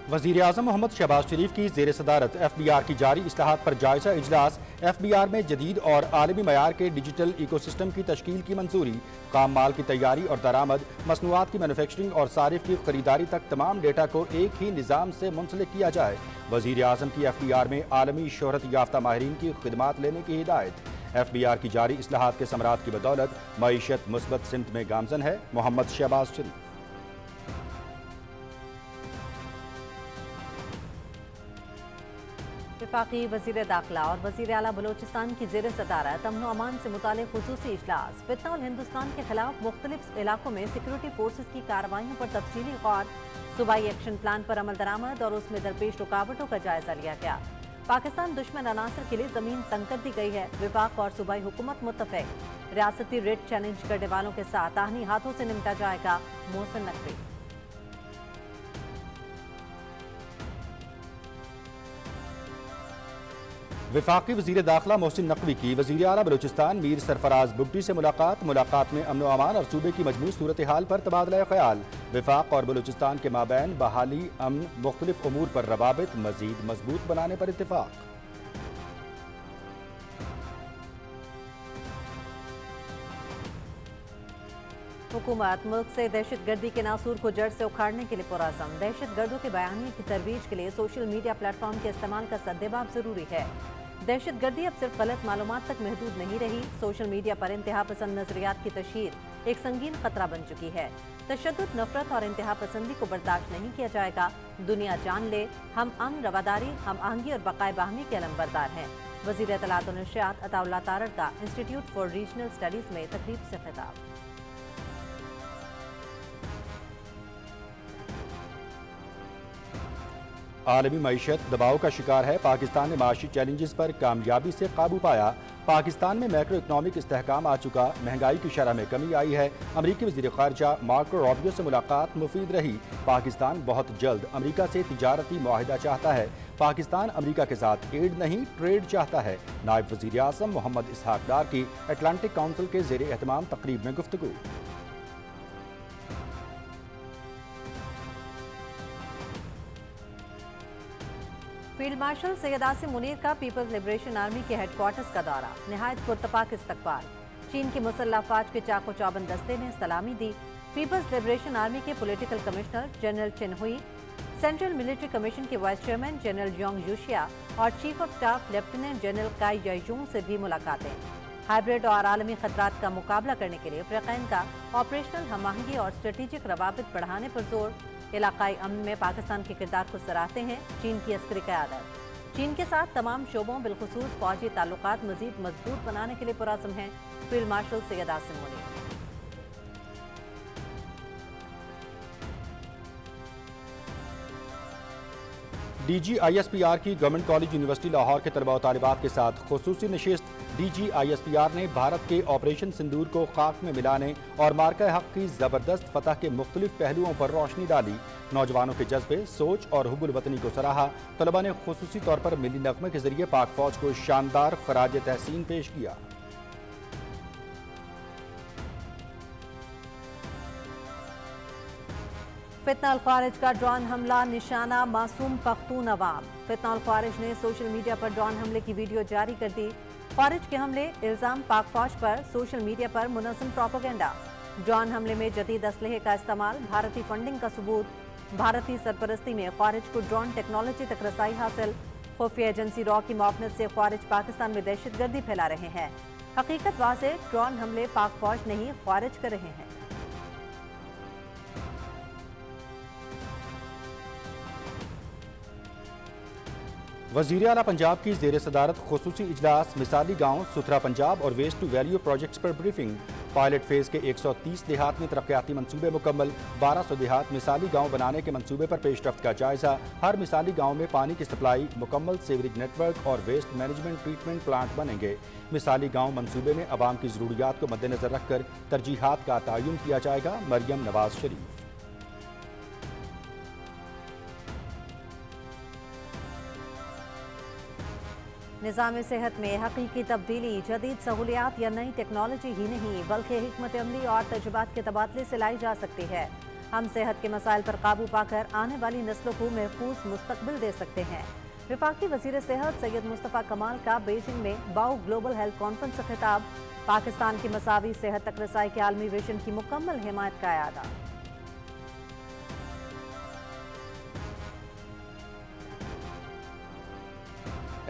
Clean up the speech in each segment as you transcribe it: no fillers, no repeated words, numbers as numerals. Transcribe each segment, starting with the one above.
वज़ीर-ए-आज़म मोहम्मद शहबाज शरीफ की ज़ेर सदारत FBR की जारी इस्लाहात पर जायजा इजलास। FBR में जदीद और आलमी मयार के डिजिटल इकोसिस्टम की तश्कील की मंजूरी। काम माल की तैयारी और दरामद, मसनूआत की मैन्युफैक्चरिंग और सारिफ की खरीदारी तक तमाम डेटा को एक ही निज़ाम से मुंसलिक किया जाए। वज़ीर-ए-आज़म की FBR में आलमी शोहरत याफ्ता माहिरीन की खिदमात लेने की हिदायत। FBR की जारी इस्लाहात के समरात की बदौलत मईशत मुस्बत सिमत में गामजन है। मोहम्मद शहबाज शरीफ। वफाकी वज़ीर दाखिला और वज़ीर आला बलोचिस्तान की ज़ेर सदारत अमन अमान से मुतालिक खुसूसी इजलास। फितना और हिंदुस्तान के खिलाफ मुख्तलिफ इलाकों में सिक्योरिटी फोर्सेज की कार्रवाइयों पर तफसीली गौर। सूबाई एक्शन प्लान पर अमल दरामद और उसमें दरपेश रुकावटों का जायजा लिया गया। पाकिस्तान दुश्मन अनासर के लिए जमीन तंग कर दी गई है। विफाक और सूबाई हुकूमत मुत्तफिक। रियासती रेट चैलेंज करने वालों के साथ आहनी हाथों से निपटा जाएगा। मोहसिन नकवी। वफाकी वज़ीर दाखिला मोहसिन नकवी की वज़ीर आला बलोचिस्तान मीर सरफराज बुगटी से मुलाकात में अमन अमान और सूबे की मजमूई सूरत हाल पर तबादला ख्याल। वफाक और बलोचिस्तान के माबैन बहाली, अमन, मुख्तलिफ उमूर पर रवाबित मजीद मजबूत बनाने पर इत्तेफाक। हुकूमत मुल्क से दहशत गर्दी के नासूर को जड़ से उखाड़ने के लिए पुरअज़म। दहशत गर्दों के बयानी की तरवीज के लिए सोशल मीडिया प्लेटफॉर्म के इस्तेमाल का सद्देबाब जरूरी है। दहशत गर्दी अब सिर्फ गलत मालूमात तक महदूद नहीं रही। सोशल मीडिया पर इंतहा पसंद नजरियात की तशहीर एक संगीन खतरा बन चुकी है। तशद्दुद, नफरत और इंतहा पसंदी को बर्दाश्त नहीं किया जाएगा। दुनिया जान ले हम अमन, रवादारी, हम आहंगी और बकाए बाहमी के अलमबरदार हैं। वज़ीर इत्तलात और नशरियात अताउल्लाह तारड़ का इंस्टीट्यूट फॉर रीजनल स्टडीज में तकरीब से खिताब। आलमी मईशत दबाव का शिकार है। पाकिस्तान ने माशी चैलेंजेस पर कामयाबी से काबू पाया। पाकिस्तान में मैक्रो इकनॉमिक इस्तेहकाम आ चुका। महंगाई की शरह में कमी आई है। अमरीकी वज़ीर ख़ारिजा मार्को रूबियो से मुलाकात मुफीद रही। पाकिस्तान बहुत जल्द अमरीका से तिजारती मुआहिदा चाहता है। पाकिस्तान अमरीका के साथ एड नहीं ट्रेड चाहता है। नायब वज़ीर आज़म मोहम्मद इसहाक डार की अटलांटिक काउंसिल के ज़ेर एहतमाम तकरीब में गुफ्तगू। फील्ड मार्शल सैयद आसिम मुनीर का पीपल्स लिबरेशन आर्मी के हेडक्वार्टर्स का दौरा। निहायत पुरतपाक इस्तकबाल। चीन की मुसल्लह अफवाज के चाको चौबंद दस्ते ने सलामी दी। पीपल्स लिबरेशन आर्मी के पॉलिटिकल कमिश्नर जनरल चिन हुई, सेंट्रल मिलिट्री कमीशन के वाइस चेयरमैन जनरल जोंग यूशिया और chief of staff lieutenant general काई जाइजोंग से भी मुलाकातें। हाइब्रिड और आलमी खतरात का मुकाबला करने के लिए अफ्रीकैन का ऑपरेशनल हमाहंगी और स्ट्रेटेजिक रवाबित बढ़ाने पर जोर। इलाकाई अमन में पाकिस्तान के किरदार को सराहते हैं चीन की अस्करी क़यादत। चीन के साथ तमाम शोबों बिलखुसूस फौजी ताल्लुकात मजीद मजबूत बनाने के लिए पुरअज़म हैं field marshal Syed Asim Munir. DGISPR की गवर्नमेंट कॉलेज यूनिवर्सिटी लाहौर के तलबा और तालिबात के साथ खुसूसी नशिस्त। DGISPR ने भारत के ऑपरेशन सिंदूर को खाक में मिलाने और मार्का हक की ज़बरदस्त फतह के मुख्तलिफ पहलुओं पर रोशनी डाली। नौजवानों के जज्बे, सोच और हुब्बुल वतनी को सराहा। तलबा ने खुसूसी तौर पर मिली नगमे के जरिए पाक फौज को शानदार खराज तहसीन पेश किया। फितना अल ख्वारिज का ड्रोन हमला निशाना मासूम पख्तून अवाम। फितना अल ख्वारिज ने सोशल मीडिया पर ड्रोन हमले की वीडियो जारी कर दी। ख्वारिज के हमले इल्जाम पाक फौज पर, सोशल मीडिया पर मुनज़्ज़म प्रोपेगेंडा। ड्रोन हमले में जदीद असलहे का इस्तेमाल, भारतीय फंडिंग का सबूत। भारतीय सरपरस्ती में ख्वारिज को ड्रोन टेक्नोलॉजी तक रसाई हासिल। खुफिया एजेंसी रॉ की मुआवनत से ख्वारिज पाकिस्तान में दहशतगर्दी फैला रहे हैं। हकीकत वाज़ेह, ड्रोन हमले पाक फौज नहीं ख्वारिज कर रहे हैं। वज़ीर आला पंजाब की ज़ेर सदारत खुसूसी इजलास। मिसाली गाँव, सुथरा पंजाब और वेस्ट टू वैल्यू प्रोजेक्ट्स पर ब्रीफिंग। पायलट फेज़ के 130 देहात में तरक्याती मनसूबे मुकम्मल। 1200 देहात मिसाली गाँव बनाने के मनसूबे पर पेशरफ्त का जायजा। हर मिसाली गाँव में पानी की सप्लाई, मुकम्मल सीवरेज नेटवर्क और वेस्ट मैनेजमेंट ट्रीटमेंट प्लांट बनेंगे। मिसाली गाँव मनसूबे में अवाम की ज़रूरियात को मद्देनज़र रखकर तरजीहात का तयन किया जाएगा। मरियम नवाज शरीफ। निज़ाम सेहत में हकीकी तब्दीली, जदीद सहूलियात या नई टेक्नोलॉजी ही नहीं बल्कि हिकमत अमली और तजुर्बात के तबादले से लाई जा सकती है। हम सेहत के मसाइल पर काबू पाकर आने वाली नस्लों को महफूज मुस्तकबिल दे सकते हैं। वफाकी वजीर सेहत सैयद मुस्तफ़ा कमाल का बीजिंग में बाओ ग्लोबल हेल्थ कॉन्फ्रेंस से खिताब। पाकिस्तान की मसावी सेहत तक रसाई के आलमी विजन की मुकम्मल हिमायत का अदा।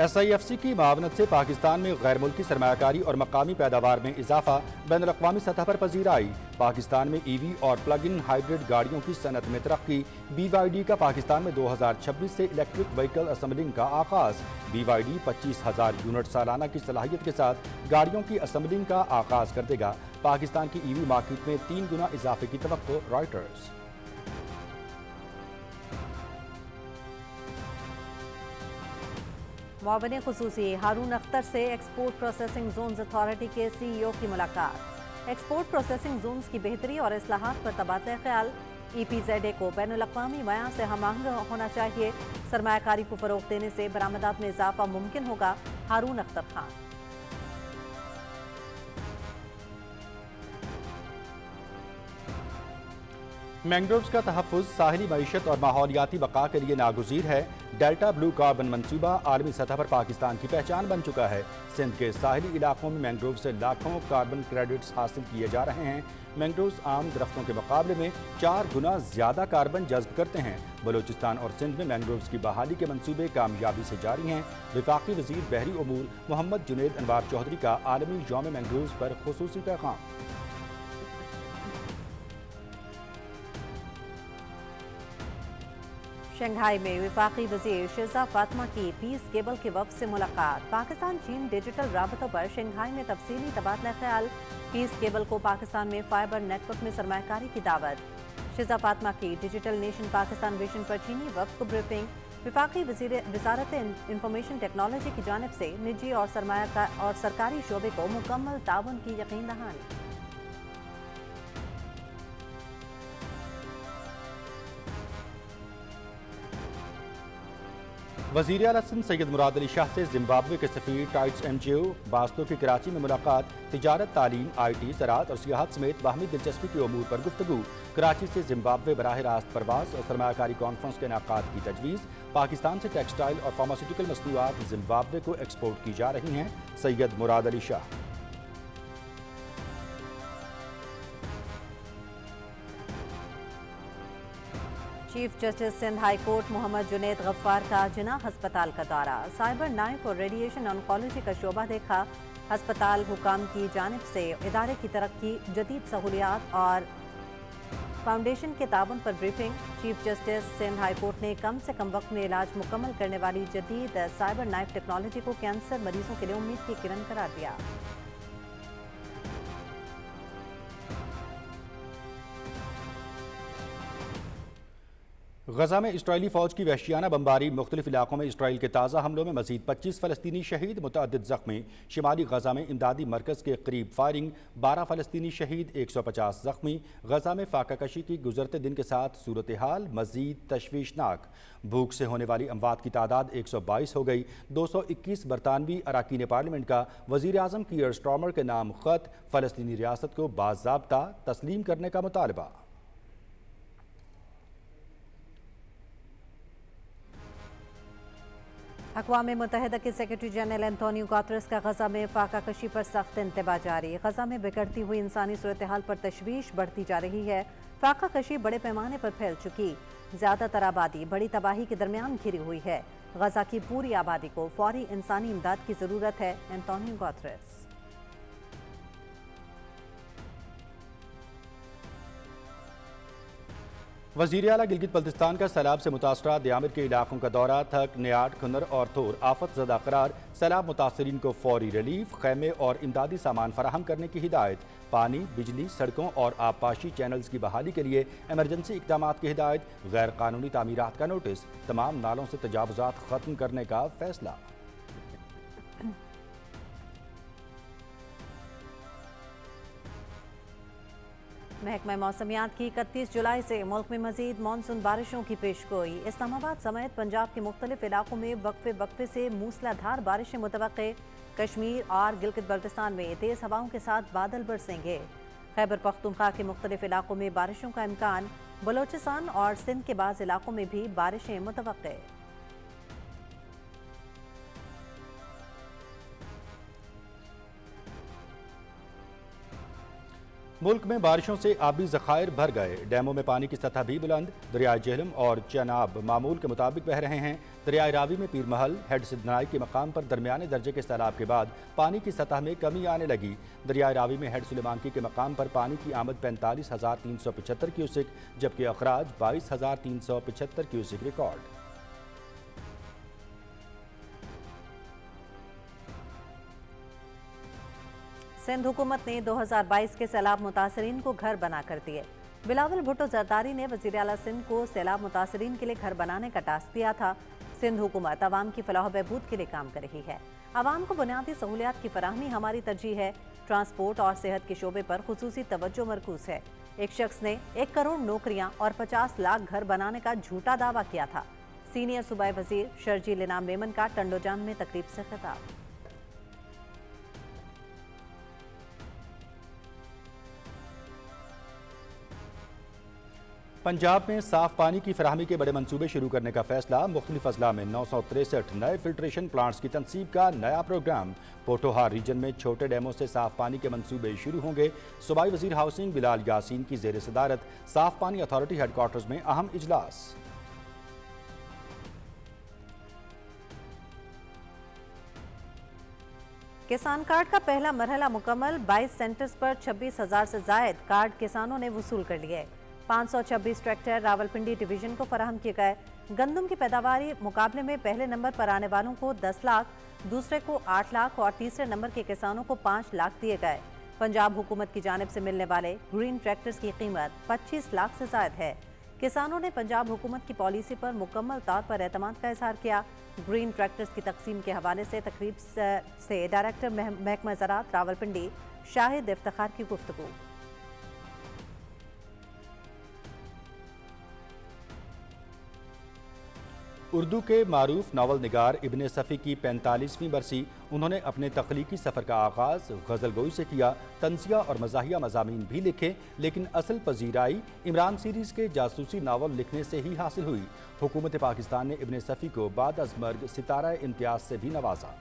SIFC की मावनत से पाकिस्तान में गैर मुल्की सरमायाकारी और मकामी पैदावार में इजाफा बैनुल-अक़वामी सतह पर पजीर आई। पाकिस्तान में EV और प्लग इन हाइब्रिड गाड़ियों की सनत में तरक्की। BYD का पाकिस्तान में 2026 से इलेक्ट्रिक व्हीकल असम्बलिंग का आगाज। BYD 25,000 यूनिट सालाना की सलाहियत के साथ गाड़ियों की असम्बलिंग का आगाज कर देगा। पाकिस्तान की EV मार्केट में 3 गुना इजाफे की तवक्को। रॉयटर्स। मुआविन खुसूसी हारून अख्तर से एक्सपोर्ट प्रोसेसिंग जोन्स अथॉरिटी के CEO की मुलाकात। एक्सपोर्ट प्रोसेसिंग जोन्स की बेहतरी और इस्लाहात पर तबादला ख्याल। EPZA को बैनुल-अक़वामी मयार से हमआहंग होना चाहिए। सरमायाकारी को फरोग देने से बरामदात में इजाफा मुमकिन होगा। हारून अख्तर खान। मैंग्रोव्स का तहफ़्फ़ुज़ साहिली मईशत और माहौलियाती बका के लिए नागुज़ीर है। डेल्टा ब्लू कार्बन मंसूबा आलमी सतह पर पाकिस्तान की पहचान बन चुका है। सिंध के साहिली इलाकों में मैंग्रोव से लाखों कार्बन क्रेडिट्स हासिल किए जा रहे हैं। मैंग्रोव्स आम दरख्तों के मुकाबले में 4 गुना ज़्यादा कार्बन जज्ब करते हैं। बलूचिस्तान और सिंध में मैंग्रोव्स की बहाली के मंसूबे कामयाबी से जारी हैं। वफाकी वज़ीर बहरी उमूर मोहम्मद जुनैद अनवार चौधरी का आलमी यौम मैंग्रोव्स पर खुसूसी पैगाम। शंघाई में वफाकी वजीर शिजा फातिमा की पीस केबल के वफ़द से मुलाकात। पाकिस्तान चीन डिजिटल राबतों पर शंघाई में तफसीली तबादला ख्याल। पीस केबल को पाकिस्तान में फाइबर नेटवर्क में सरमायाकारी की दावत। शिजा फातिमा की डिजिटल नेशन पाकिस्तान विजन पर चीनी वफ़द को ब्रीफिंग। वफाकी वज़ारत इंफॉर्मेशन टेक्नोलॉजी की जानिब से निजी और सरकारी शोबे को मुकम्मल ताउन की यकीन दहानी। वज़ीर आला सिंध सैयद मुराद अली शाह से जिम्बाब्वे के सफ़ीर टाइट्स MJO बास्तो की कराची में मुलाकात। तिजारत, तालीम, IT, ज़राअत और सियाहत समेत बाहमी दिलचस्पी के अमूर पर गुफ्तगू। कराची से जिम्बाब्वे बराह रास्त परवास और सरमायाकारी कॉन्फ्रेंस के इनेकाद की तजवीज़। पाकिस्तान से टेक्सटाइल और फार्मास्यूटिकल मसनूआत जिम्बाब्वे को एक्सपोर्ट की जा रही हैं। Syed Murad Ali Shah. Chief justice Sindh high court Mohammad Junaid Ghaffar का जिना हस्पताल का दौरा। साइबर नाइफ और रेडिएशन ऑन्कोलॉजी का शोबा देखा। हस्पताल हुकाम की जानिब से इदारे की तरक्की, जदीद सहूलियात और फाउंडेशन के ताउन पर briefing. Chief justice Sindh high court ने कम से कम वक्त में इलाज मुकम्मल करने वाली जदीद साइबर नाइफ टेक्नोलॉजी को कैंसर मरीजों के लिए उम्मीद की किरण करार दिया। गजा में इसराइली फ़ौज की वहशियाना बमबारी। मुख्तलिफ इलाकों में इसराइल के ताज़ा हमलों में मजीद 25 फ़लस्तीनी शहीद, मुतअद्दिद ज़ख्मी। शिमाली गजा में इमदादी मरकज़ के करीब फायरिंग, 12 फ़लस्तीनी शहीद, 150 ज़ख्मी। गजा में फाका कशी की गुजरते दिन के साथ सूरत हाल मजीद तशवीशनाक। भूख से होने वाली अमवात की तादाद 122 हो गई। 221 बरतानवी अरकान पार्लियामेंट का वज़ीर आज़म की ईयर स्टॉर्मर के नाम ख़त। फ़लस्तीनी रियासत को बाज़ाब्ता तस्लीम करने का मुतालबा। अक़वाम मुत्तहिदा के सेक्रेटरी जनरल एंटोनियो गुतेरेस का गजा में फाका कशी पर सख्त इंतबा जारी। गजा में बिगड़ती हुई इंसानी सूरत हाल पर तशवीश बढ़ती जा रही है। फाका कशी बड़े पैमाने पर फैल चुकी। ज़्यादातर आबादी बड़ी तबाही के दरमियान घिरी हुई है। गजा की पूरी आबादी को फौरी इंसानी इमदाद की ज़रूरत है। Antonio Guterres. वज़ीर आला गिलगित बल्तिस्तान का सैलाब से मुतासरा दियामिर के इलाकों का दौरा। थक, नियाट, खुन्नर और थोर आफत ज़दा करार। सैलाब मुतासरीन को फौरी रिलीफ, खैमे और इमदादी सामान फराहम करने की हिदायत। पानी, बिजली, सड़कों और आबपाशी चैनल्स की बहाली के लिए एमरजेंसी इक़दाम की हिदायत। गैर कानूनी तामीरात का नोटिस। तमाम नालों से तजावुज़ात ख़त्म करने का फैसला। महकमा मौसमियात की 31 जुलाई से मुल्क में मजीद मानसून बारिशों की पेशगोई। इस्लामाबाद समेत पंजाब के मुख्तलिफ इलाकों में वक्फे वक्फे से मूसलाधार बारिशें मुतवक्के। कश्मीर और गिलगित बल्तिस्तान में तेज़ हवाओं के साथ बादल बरसेंगे। खैबर पख्तूनख्वा के मुख्तलिफ इलाकों में बारिशों का इम्कान। बलोचिस्तान और सिंध के बाज़ इलाकों में भी बारिशें मुतवक्के। मुल्क में बारिशों से आबी ज़खायर भर गए। डैमों में पानी की सतह भी बुलंद। दरियाए जेहलम और चनाब मामूल के मुताबिक बह रहे हैं। दरियाए रावी में पीर महल हेड सिद्धनाई के मकाम पर दरमियाने दर्जे के सैलाब के बाद पानी की सतह में कमी आने लगी। दरियाए रावी में हेड सुलेमानकी के मकाम पर पानी की आमद 45,375 क्यूसिक जबकि अखराज 22,375 क्यूसिक रिकॉर्ड। सिंध हुकूमत ने 2022 के सैलाब मुतासरीन को घर बना कर दिए। बिलावल भुट्टो जरदारी ने वज़ीर आला सिंध को सैलाब मुतासरीन के लिए घर बनाने का टास्क दिया था। सिंध हुकूमत आवाम की फलाह बहबूद के लिए काम कर रही है। आवाम को बुनियादी सहूलियात की फराहमी हमारी तरजीह है। ट्रांसपोर्ट और सेहत के शोबे पर खुसूसी तवज्जो मरकूज है। एक शख्स ने 1 करोड़ नौकरियां और 50 लाख घर बनाने का झूठा दावा किया था। सीनियर सूबाई वजीर शर्जील इनाम मेमन का टंडोजान में तकरीब से खिताब। पंजाब में साफ पानी की फराहमी के बड़े मंसूबे शुरू करने का फैसला। मुख्तलिफ अजला में 963 नए फिल्ट्रेशन प्लांट्स की तनसीब का नया प्रोग्राम। पोठोहार रीजन में छोटे डैमों से साफ पानी के मंसूबे शुरू होंगे। सूबाई वजीर हाउसिंग बिलाल यासीन की जेर सदारत साफ पानी अथॉरिटी हेडक्वार्टर्स में अहम इजलास। किसान कार्ड का पहला मरहला मुकम्मल। 22 सेंटर्स पर 26,000 से जायद कार्ड किसानों ने वसूल कर लिए। 526 ट्रैक्टर रावलपिंडी डिवीजन को फराहम किए गए। गंदम की पैदावारी मुकाबले में पहले नंबर पर आने वालों को 10 लाख, दूसरे को 8 लाख और तीसरे नंबर के किसानों को 5 लाख दिए गए। पंजाब हुकूमत की जानिब से मिलने वाले ग्रीन ट्रैक्टर्स की कीमत 25 लाख से ज़ायद है। किसानों ने पंजाब हुकूमत की पॉलिसी पर मुकम्मल तौर पर एतमाद का इजहार किया। ग्रीन ट्रैक्टर्स की तकसीम के हवाले से तकरीब से डायरेक्टर महकमा ज़राअत रावलपिंडी शाहिद इफ्तिखार की गुफ्तगू। उर्दू के मारूफ नावल निगार इब्ने सफ़ी की 45वीं बरसी। उन्होंने अपने तख्लीकी सफ़र का आगाज़ गज़ल गोई से किया। तंज़िया और मज़ाहिया मज़ामीन भी लिखे, लेकिन असल पजीराई इमरान सीरीज़ के जासूसी नावल लिखने से ही हासिल हुई। हुकूमत पाकिस्तान ने इब्ने सफ़ी को बाद अज़ मर्ग सितारा इम्तियाज़ से भी नवाजा।